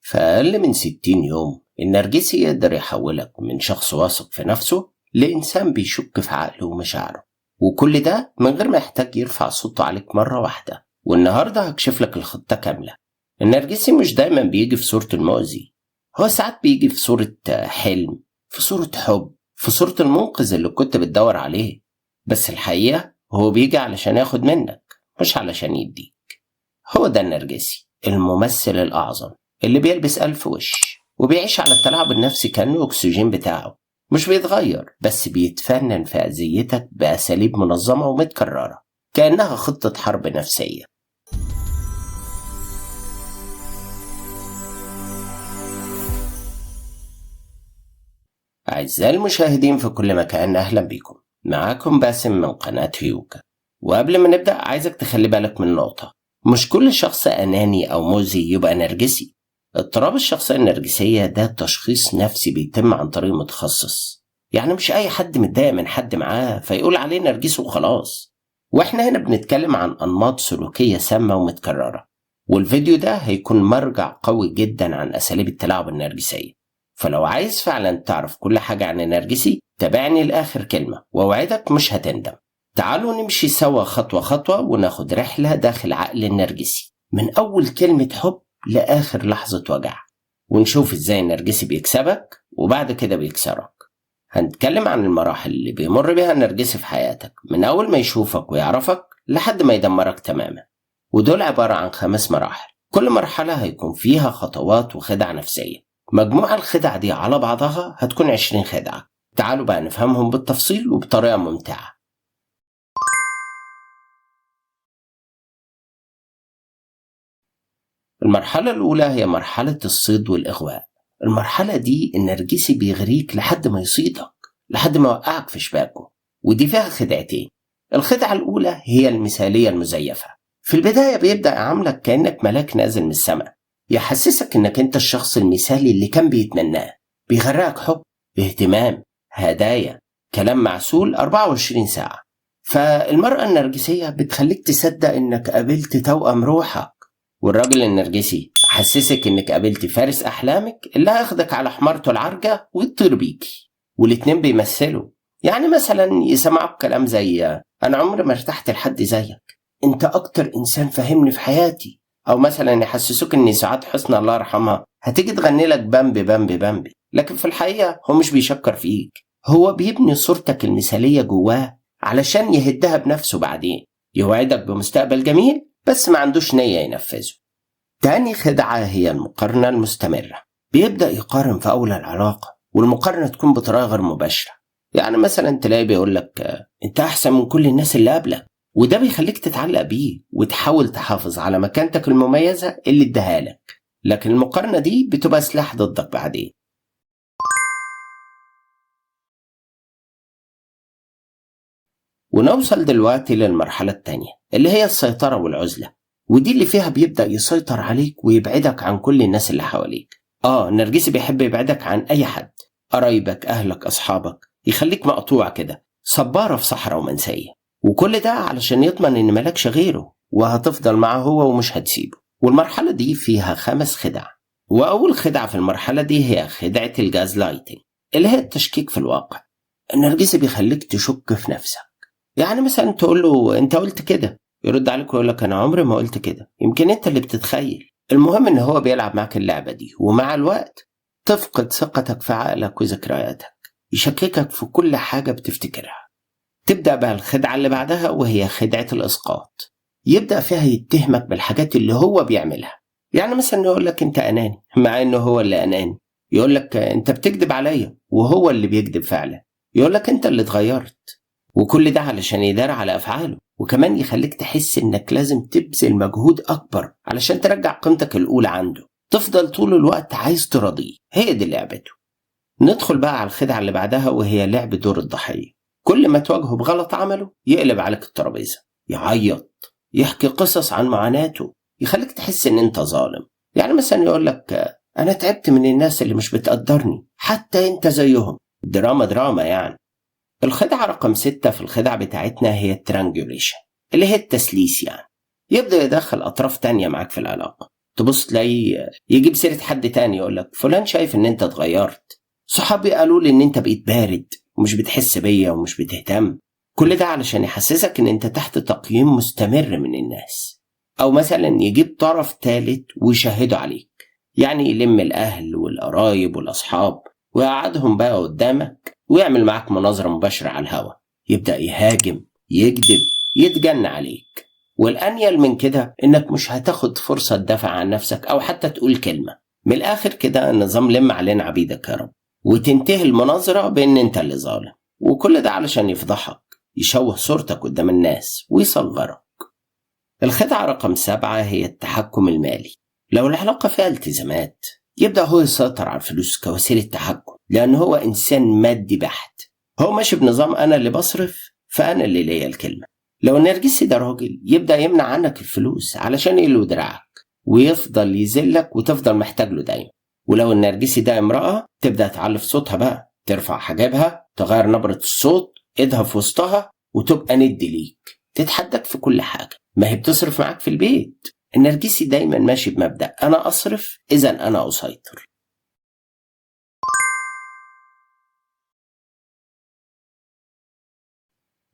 في أقل من 60 يوم النرجسي يقدر يحولك من شخص واثق في نفسه لإنسان بيشك في عقله ومشاعره، وكل ده من غير ما يحتاج يرفع صوته عليك مرة واحدة. والنهاردة هكشف لك الخطة كاملة. النرجسي مش دايما بيجي في صورة المؤذي، هو ساعات بيجي في صورة حلم، في صورة حب، في صورة المنقذ اللي كنت بتدور عليه. بس الحقيقة هو بيجي علشان ياخد منك، مش علشان يديك. هو ده النرجسي، الممثل الأعظم اللي بيلبس 1000 وش وبيعيش على التلاعب النفسي كأنه أكسجين بتاعه. مش بيتغير، بس بيتفنن في أذيتك بأساليب منظمة ومتكررة كأنها خطة حرب نفسية. أعزائي المشاهدين في كل مكان، أهلا بكم. معاكم باسم من قناة هيوكا. وقبل ما نبدأ عايزك تخلي بالك من نقطة: مش كل شخص أناني أو مؤذي يبقى نرجسي. اضطراب الشخصية النرجسية ده تشخيص نفسي بيتم عن طريق متخصص، يعني مش أي حد متضايق من حد معاه فيقول عليه نرجسي وخلاص. وإحنا هنا بنتكلم عن أنماط سلوكية سامة ومتكررة، والفيديو ده هيكون مرجع قوي جدا عن أساليب التلاعب النرجسية. فلو عايز فعلا تعرف كل حاجة عن النرجسي تابعني لآخر كلمة، وأوعدك مش هتندم. تعالوا نمشي سوا خطوة خطوة وناخد رحلة داخل عقل النرجسي من أول كلمة حب لآخر لحظة وجع، ونشوف إزاي النرجسي بيكسبك وبعد كده بيكسرك. هنتكلم عن المراحل اللي بيمر بيها النرجسي في حياتك، من أول ما يشوفك ويعرفك لحد ما يدمرك تماما. ودول عبارة عن 5 مراحل، كل مرحلة هيكون فيها خطوات وخدع نفسية. مجموع الخدع دي على بعضها هتكون 20 خدعة. تعالوا بقى نفهمهم بالتفصيل وبطريقة ممتعة. المرحلة الأولى هي مرحلة الصيد والإغواء. المرحلة دي النرجسي بيغريك لحد ما يصيدك، لحد ما يوقعك في شباكه. ودي فيها خدعتين. الخدعة الأولى هي المثالية المزيفة. في البداية بيبدأ يعاملك كأنك ملاك نازل من السماء، يحسسك إنك أنت الشخص المثالي اللي كان بيتمناه. بيغرقك حب، اهتمام، هدايا، كلام معسول 24 ساعة. فالمرأة النرجسية بتخليك تصدق إنك قابلت توأم روحك، والراجل النرجسي حسسك إنك قابلت فارس أحلامك اللي هياخدك على حمارته العرجة ويطير بيكي. والاتنين بيمثلوا، يعني مثلا يسمعك كلام زي أنا عمري ما ارتحت لحد زيك، أنت أكتر إنسان فهمني في حياتي. أو مثلا يحسسوك إن سعاد حسني الله يرحمها هتيجي تغني لك بامبي بامبي بامبي. لكن في الحقيقة هو مش بيشكر فيك، هو بيبني صورتك المثالية جواه علشان يهدها بنفسه بعدين. يوعدك بمستقبل جميل بس ما عندوش نية ينفذه. تاني خدعة هي المقارنة المستمرة. بيبدأ يقارن في أول العلاقة، والمقارنة تكون بطريقة غير مباشرة. يعني مثلا تلاقي بيقولك أنت أحسن من كل الناس اللي قبلك، وده بيخليك تتعلق بيه وتحاول تحافظ على مكانتك المميزة اللي اداها لك. لكن المقارنة دي بتبقى سلاح ضدك بعدين. ونوصل دلوقتي للمرحلة التانية اللي هي السيطرة والعزلة، ودي اللي فيها بيبدأ يسيطر عليك ويبعدك عن كل الناس اللي حواليك. النرجسي بيحب يبعدك عن أي حد، قرايبك، أهلك، أصحابك، يخليك مقطوع كده، صبارة في صحراء ومنسية. وكل ده علشان يضمن إن ملكش غيره وهتفضل معه هو ومش هتسيبه. والمرحلة دي فيها 5 خدع. وأول خدعة في المرحلة دي هي خدعة الجاز لايتنج، اللي هي التشكيك في الواقع. النرجسي بيخليك تشك في نفسك. يعني مثلا تقول له أنت قلت كده، يرد عليك ويقول لك أنا عمري ما قلت كده، يمكن أنت اللي بتتخيل. المهم إن هو بيلعب معك اللعبة دي، ومع الوقت تفقد ثقتك في عقلك وذكرياتك، يشككك في كل حاجة بتفتكرها. تبدأ بقى الخدعة اللي بعدها وهي خدعة الإسقاط. يبدأ فيها يتهمك بالحاجات اللي هو بيعملها. يعني مثلا يقول لك أنت أناني مع إنه هو اللي أناني، يقول لك أنت بتكذب عليا وهو اللي بيكذب فعلا، يقول لك أنت اللي اتغيرت. وكل ده علشان يدار على أفعاله، وكمان يخليك تحس إنك لازم تبذل مجهود أكبر علشان ترجع قيمتك الأولى عنده. تفضل طول الوقت عايز تراضيه، هي دي لعبته. ندخل بقى على الخدعة اللي بعدها وهي لعب دور الضحية. كل ما تواجهه بغلط عمله يقلب عليك الترابيزة، يعيط، يحكي قصص عن معاناته، يخليك تحس إن أنت ظالم. يعني مثلا يقول لك أنا تعبت من الناس اللي مش بتقدرني، حتى أنت زيهم. دراما يعني. الخدعة رقم 6 في الخدع بتاعتنا هي الترانجوليشن، اللي هي التسليس. يعني يبدأ يدخل أطراف تانية معاك في العلاقة، تبص تلاقيه يجيب سيرة حد تاني يقولك فلان شايف ان انت اتغيرت، صحابي قالوا لي ان انت بقيت بارد ومش بتحس بيا ومش بتهتم. كل ده علشان يحسسك ان انت تحت تقييم مستمر من الناس. او مثلا يجيب طرف ثالث ويشهده عليك، يعني يلم الاهل والقرايب والاصحاب ويقعدهم بقى قدامك ويعمل معاك مناظرة مباشرة على الهوا، يبدأ يهاجم، يكذب، يتجن عليك. والأنيل من كده إنك مش هتاخد فرصة تدافع عن نفسك أو حتى تقول كلمة. من الآخر كده النظام لم علينا عبيدك يا رب، وتنتهي المناظرة بإن أنت اللي ظالم. وكل ده علشان يفضحك، يشوه صورتك قدام الناس ويصغرك. الخدعة رقم 7 هي التحكم المالي. لو العلاقة فيها التزامات يبدأ هو يسيطر على الفلوس كوسيلة تحكم، لأن هو إنسان مادي بحت. هو ماشي بنظام أنا اللي بصرف فأنا اللي ليا الكلمة. لو النرجسي ده راجل يبدأ يمنع عنك الفلوس علشان يلو دراعك ويفضل يذلك وتفضل محتاج له دايما. ولو النرجسي ده امرأة تبدأ تعلي في صوتها بقى، ترفع حجابها، تغير نبرة الصوت، ايدها في وسطها، وتبقى ند ليك، تتحدك في كل حاجة. ما هي بتصرف معاك في البيت. النرجسي دايما ماشي بمبدأ أنا أصرف إذا أنا أسيطر.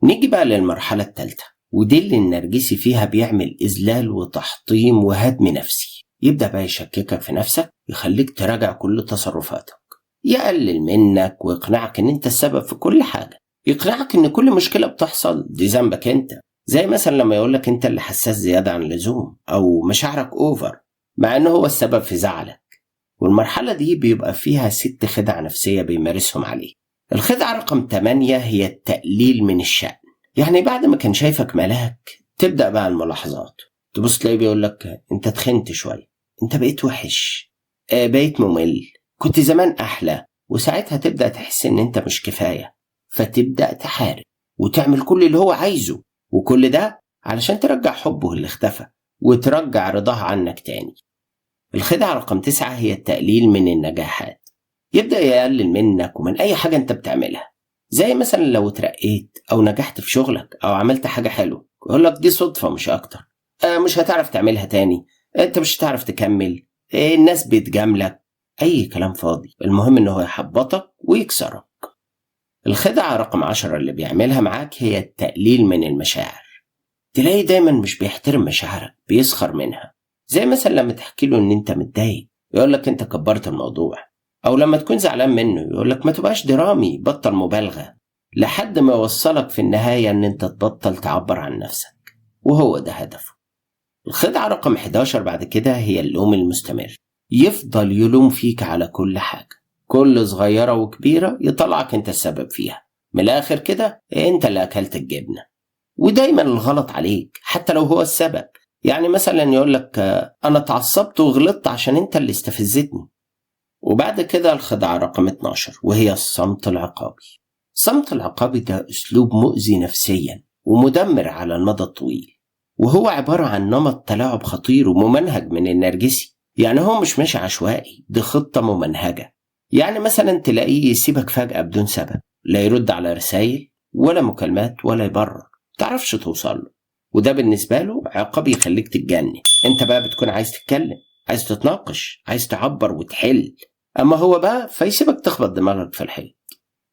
نيجي بقى للمرحلة الثالثة، ودي اللي النرجسي فيها بيعمل إذلال وتحطيم وهدم نفسي. يبدأ بقى يشككك في نفسك، يخليك تراجع كل تصرفاتك، يقلل منك ويقنعك ان انت السبب في كل حاجة، يقنعك ان كل مشكلة بتحصل دي ذنبك انت. زي مثلا لما يقولك انت اللي حساس زيادة عن اللزوم او مشاعرك اوفر، مع انه هو السبب في زعلك. والمرحلة دي بيبقى فيها 6 خدع نفسية بيمارسهم عليه. الخدعة رقم 8 هي التقليل من الشأن. يعني بعد ما كان شايفك ملاك تبدأ بقى الملاحظات، تبص تلاقيه بيقولك انت تخنت شوية، انت بقيت وحش، بقيت ممل، كنت زمان أحلى. وساعتها تبدأ تحس إن أنت مش كفاية، فتبدأ تحارب وتعمل كل اللي هو عايزه، وكل ده علشان ترجع حبه اللي اختفى وترجع رضاه عنك تاني. الخدعة رقم 9 هي التقليل من النجاحات. يبدأ يقلل منك ومن أي حاجة أنت بتعملها، زي مثلا لو اترقيت أو نجحت في شغلك أو عملت حاجة حلوة، يقولك دي صدفة مش أكتر، مش هتعرف تعملها تاني، أنت مش هتعرف تكمل، الناس بتجاملك، أي كلام فاضي. المهم إنه يحبطك ويكسرك. الخدعة رقم 10 اللي بيعملها معاك هي التقليل من المشاعر. تلاقي دايما مش بيحترم مشاعرك، بيسخر منها. زي مثلا لما تحكي له إن أنت متضايق يقولك أنت كبرت الموضوع، أو لما تكون زعلان منه يقولك ما تبقاش درامي، بطل مبالغة، لحد ما يوصلك في النهاية إن أنت تبطل تعبر عن نفسك، وهو ده هدفه. الخدعة رقم 11 بعد كده هي اللوم المستمر. يفضل يلوم فيك على كل حاجة، كل صغيرة وكبيرة يطلعك انت السبب فيها. من الآخر كده انت اللي أكلت الجبنة، ودايما الغلط عليك حتى لو هو السبب. يعني مثلا يقولك أنا اتعصبت وغلطت عشان انت اللي استفزتني. وبعد كده الخدعة رقم 12 وهي الصمت العقابي. الصمت العقابي ده أسلوب مؤذي نفسيا ومدمر على المدى الطويل، وهو عبارة عن نمط تلاعب خطير وممنهج من النرجسي. يعني هو مش ماشي عشوائي، دي خطة ممنهجة. يعني مثلا تلاقيه يسيبك فجأة بدون سبب، لا يرد على رسائل ولا مكالمات ولا يبرر، متعرفش توصل له. وده بالنسبة له عقاب يخليك تتجنن. انت بقى بتكون عايز تتكلم، عايز تتناقش، عايز تعبر وتحل، اما هو بقى فيسيبك تخبط دماغك في الحيط.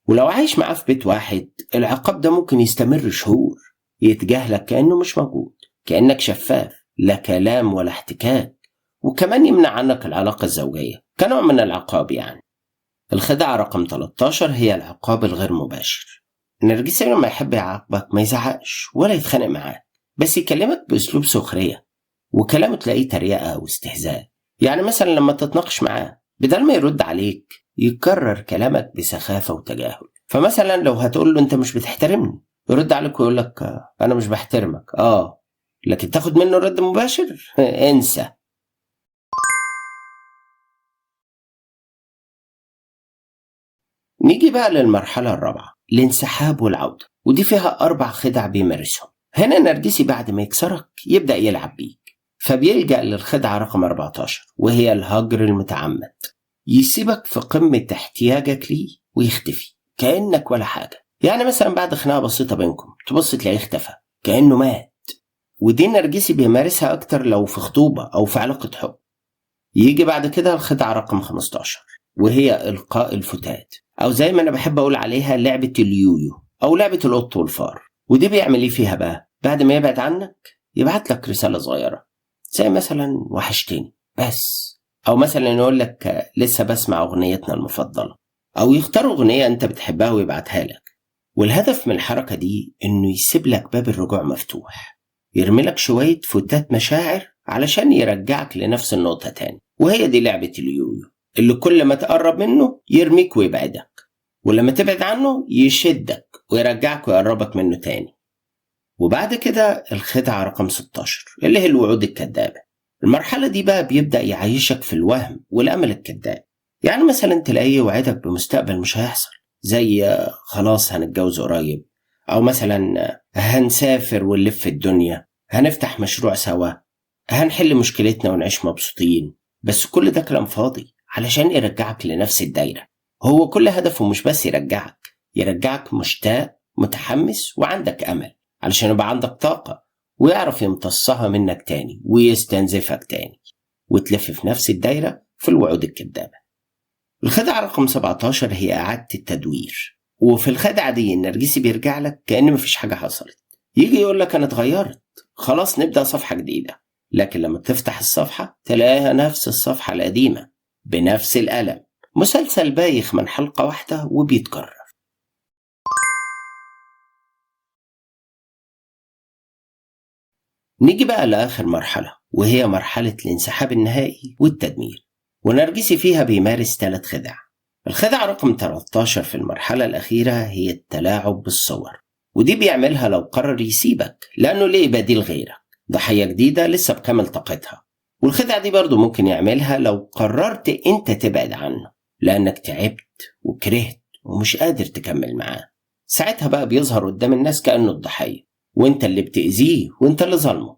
ولو عايش معاه في بيت واحد العقاب ده ممكن يستمر شهور، يتجاهلك كأنه مش موجود، كأنك شفاف، لا كلام ولا احتكاك. وكمان يمنع عنك العلاقة الزوجية كنوع من العقاب يعني. الخدعة رقم 13 هي العقاب الغير مباشر. النرجسي لما يحب يعاقبك ما يزعقش ولا يتخانق معاك، بس يكلمك بأسلوب سخرية، وكلامه تلاقيه تريقة واستهزاء. يعني مثلا لما تتناقش معاه بدل ما يرد عليك يكرر كلامك بسخافة وتجاهل. فمثلا لو هتقول له انت مش بتحترمني، يرد عليك ويقول لك انا مش بحترمك، لكن تاخد منه رد مباشر انسى. نيجي بقى للمرحلة الرابعة، الانسحاب والعودة، ودي فيها 4 خدع بيمارسهم. هنا النرجسي بعد ما يكسرك يبدأ يلعب بيك، فبيلجأ للخدعة رقم 14 وهي الهجر المتعمد. يسيبك في قمة احتياجك ليه ويختفي كأنك ولا حاجة. يعني مثلا بعد خناقة بسيطة بينكم تبص تلاقيه اختفى كأنه مات. ودي النرجسي بيمارسها أكتر لو في خطوبة أو في علاقة حب. يجي بعد كده الخدعة رقم 15، وهي إلقاء الفتات، أو زي ما أنا بحب أقول عليها لعبة اليويو أو لعبة القط والفار. ودي بيعمل إيه فيها بقى؟ بعد ما يبعد عنك يبعت لك رسالة صغيرة زي مثلا وحشتني بس، أو مثلا يقول لك لسه بسمع أغنيتنا المفضلة، أو يختار أغنية أنت بتحبها ويبعتها لك. والهدف من الحركة دي إنه يسيب لك باب الرجوع مفتوح، يرمي لك شوية فتات مشاعر علشان يرجعك لنفس النقطة تاني. وهي دي لعبة اليويو اللي كل ما تقرب منه يرميك ويبعدك، ولما تبعد عنه يشدك ويرجعك ويقربك منه تاني. وبعد كده الخدعة رقم 16 اللي هي الوعود الكذابة. المرحلة دي بقى بيبدأ يعيشك في الوهم والأمل الكذاب. يعني مثلا تلاقيه وعدك بمستقبل مش هيحصل، زي خلاص هنتجوز قريب، أو مثلا هنسافر ونلف الدنيا، هنفتح مشروع سوا، هنحل مشكلتنا ونعيش مبسوطين. بس كل ده كلام فاضي علشان يرجعك لنفس الدايرة. هو كل هدفه مش بس يرجعك مشتاق متحمس وعندك أمل، علشان يبقى عندك طاقة ويعرف يمتصها منك تاني ويستنزفك تاني، وتلف في نفس الدايرة في الوعود الكذابة. الخدعة رقم 17 هي إعادة التدوير. وفي الخدعة دي النرجسي بيرجع لك كأن مفيش حاجة حصلت، يجي يقول لك أنا اتغيرت خلاص نبدأ صفحة جديدة. لكن لما تفتح الصفحة تلاقيها نفس الصفحة القديمة بنفس الألم، مسلسل بايخ من حلقة واحدة وبيتكرر. نيجي بقى لآخر مرحلة، وهي مرحلة الانسحاب النهائي والتدمير. ونرجسي فيها بيمارس 3 خدع. الخدعة رقم 13 في المرحلة الأخيرة هي التلاعب بالصور، ودي بيعملها لو قرر يسيبك لأنه ليه بديل غيرك، ضحية جديدة لسه بكامل طاقتها. والخدعة دي برضو ممكن يعملها لو قررت انت تبعد عنه لأنك تعبت وكرهت ومش قادر تكمل معاه. ساعتها بقى بيظهر قدام الناس كأنه الضحية، وانت اللي بتأذيه وانت اللي ظلمه.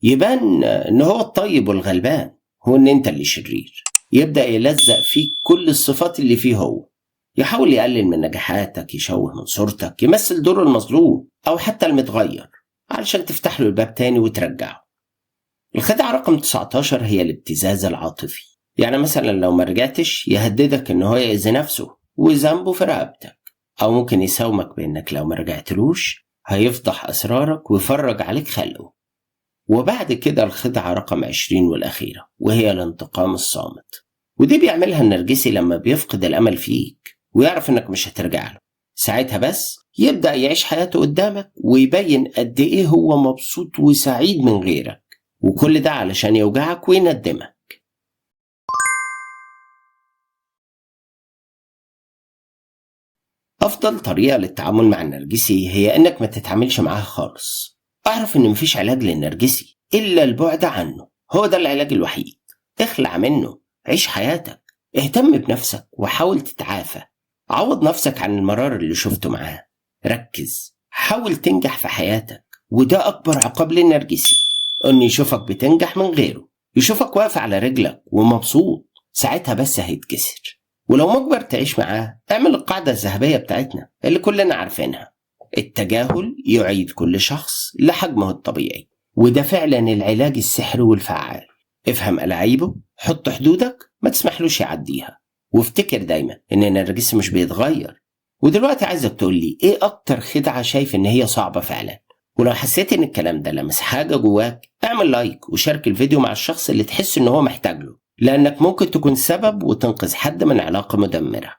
يبان ان هو الطيب والغلبان، هو ان انت اللي شرير. يبدأ يلزق فيك كل الصفات اللي فيه هو، يحاول يقلل من نجاحاتك، يشوه من صورتك، يمثل دور المظلوم أو حتى المتغير علشان تفتح له الباب تاني وترجعه. الخدعة رقم 19 هي الابتزاز العاطفي. يعني مثلا لو ما رجعتش يهددك ان هو يأذي نفسه وذنبه في رقبتك، أو ممكن يساومك بأنك لو ما رجعتلوش هيفضح أسرارك ويفرج عليك خلقه. وبعد كده الخدعة رقم 20 والأخيرة، وهي الانتقام الصامت. ودي بيعملها النرجسي لما بيفقد الأمل فيك ويعرف إنك مش هترجع له. ساعتها بس يبدأ يعيش حياته قدامك ويبين قد إيه هو مبسوط وسعيد من غيرك، وكل ده علشان يوجعك ويندمك. أفضل طريقة للتعامل مع النرجسي هي إنك ما تتعاملش معاه خالص. أعرف إن مفيش علاج للنرجسي إلا البعد عنه، هو ده العلاج الوحيد. اخلع منه، عيش حياتك، اهتم بنفسك وحاول تتعافى. عوض نفسك عن المرار اللي شفته معاه. ركز، حاول تنجح في حياتك، وده أكبر عقاب للنرجسي، إنه يشوفك بتنجح من غيره، يشوفك واقف على رجلك ومبسوط. ساعتها بس هيتكسر. ولو مجبر تعيش معاه اعمل القاعدة الذهبية بتاعتنا اللي كلنا عارفينها: التجاهل يعيد كل شخص لحجمه الطبيعي. وده فعلا العلاج السحري والفعال. افهم ألاعيبه، حط حدودك، ما تسمحلوش يعديها، وافتكر دايما ان النرجسي مش بيتغير. ودلوقتي عايزك تقولي ايه اكتر خدعة شايف ان هي صعبة فعلا. ولو حسيت ان الكلام ده لمس حاجة جواك اعمل لايك وشارك الفيديو مع الشخص اللي تحس ان هو محتاج له، لانك ممكن تكون سبب وتنقذ حد من علاقة مدمرة.